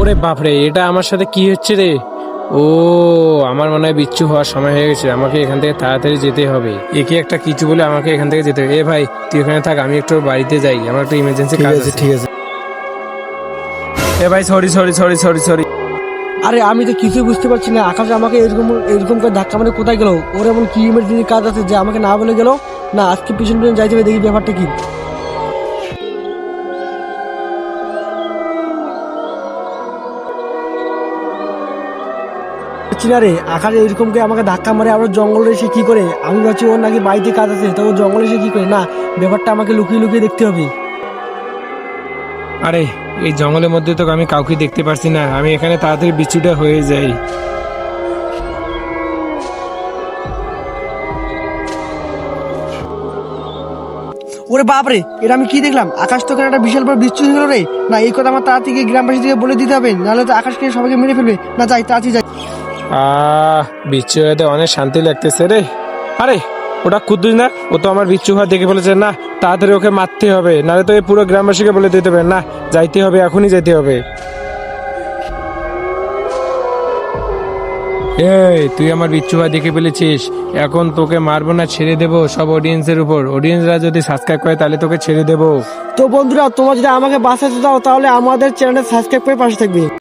ওরে বাপরে, এটা আমার সাথে কি হচ্ছে রে? ও, আমার মনে হয় বিচ্ছু হওয়ার সময় হয়ে গেছে, আমাকে এখান থেকে তাড়াতাড়ি যেতে হবে। একে একটা কিছু বলে আমাকে এখান থেকে যেতে হবে। এ ভাই, তুই এখানে থাক, আমি একটু বাড়িতে যাই, আমার একটু ইমার্জেন্সি কাজ আছে। ঠিক আছে। এ ভাই, sorry sorry sorry sorry sorry. আরে আমি তো কিছুই বুঝতে পারছি না, আকাশ আমাকে এরকম এরকম করে ধাক্কা মানে কোথায় গেল? ওর এমন কি ইমার্জেন্সি কাজ আছে যে আমাকে না বলে গেল? না, আজকে পিছন পিছন যাইতে হবে, দেখি ব্যাপারটা কি। বুঝছি না রে, আকাশ এরকম করে আমাকে ধাক্কা মারে আবার জঙ্গলে এসে কি করে? আমি ভাবছি ওর নাকি বাড়িতে কাজ আছে, তো ও জঙ্গলে এসে কি করে? না, ব্যাপারটা আমাকে লুকিয়ে লুকিয়ে দেখতে হবে। আরে, এই জঙ্গলের মধ্যে তো আমি কাউকে দেখতে পারছি না, আমি এখানে তাড়াতাড়ি বিচ্ছুটা হয়ে যাই। ওরে বাপরে, এটা আমি কি দেখলাম? আকাশ তো এখানে একটা বিশাল বড় বিচ্ছু হয়ে গেল রে। না, এই কথা আমার তাড়াতাড়ি গ্রামবাসী থেকে বলে দিতে হবে, নাহলে তো আকাশকে সবাইকে মেরে ফেলবে। না, যাই তাড়াতাড়ি যাই। বিচ্ছু হতে অনেক শান্তি লাগতেছে রে। আরে, ওটা কুদ্দুস না? ও তো আমার বিচ্ছু হওয়া দেখে বলেছে না, তাড়াতাড়ি ওকে মারতে হবে, নাহলে তো এই পুরো গ্রামবাসীকে বলে দিতে হবে। না, যাইতে হবে, এখনই যেতে হবে। এই, তুই আমার বিচ্ছু ভাই দেখে ফেলেছিস, এখন তোকে মারবো না, ছেড়ে দেবো সব অডিয়েন্সের উপর। অডিয়েন্সরা যদি সাবস্ক্রাইব করে তাহলে তোকে ছেড়ে দেবো। তো বন্ধুরা, তোমরা যদি আমাকে বাঁচাতে দাও তাহলে আমাদের চ্যানেলটা সাবস্ক্রাইব করে পাশে থাকবে।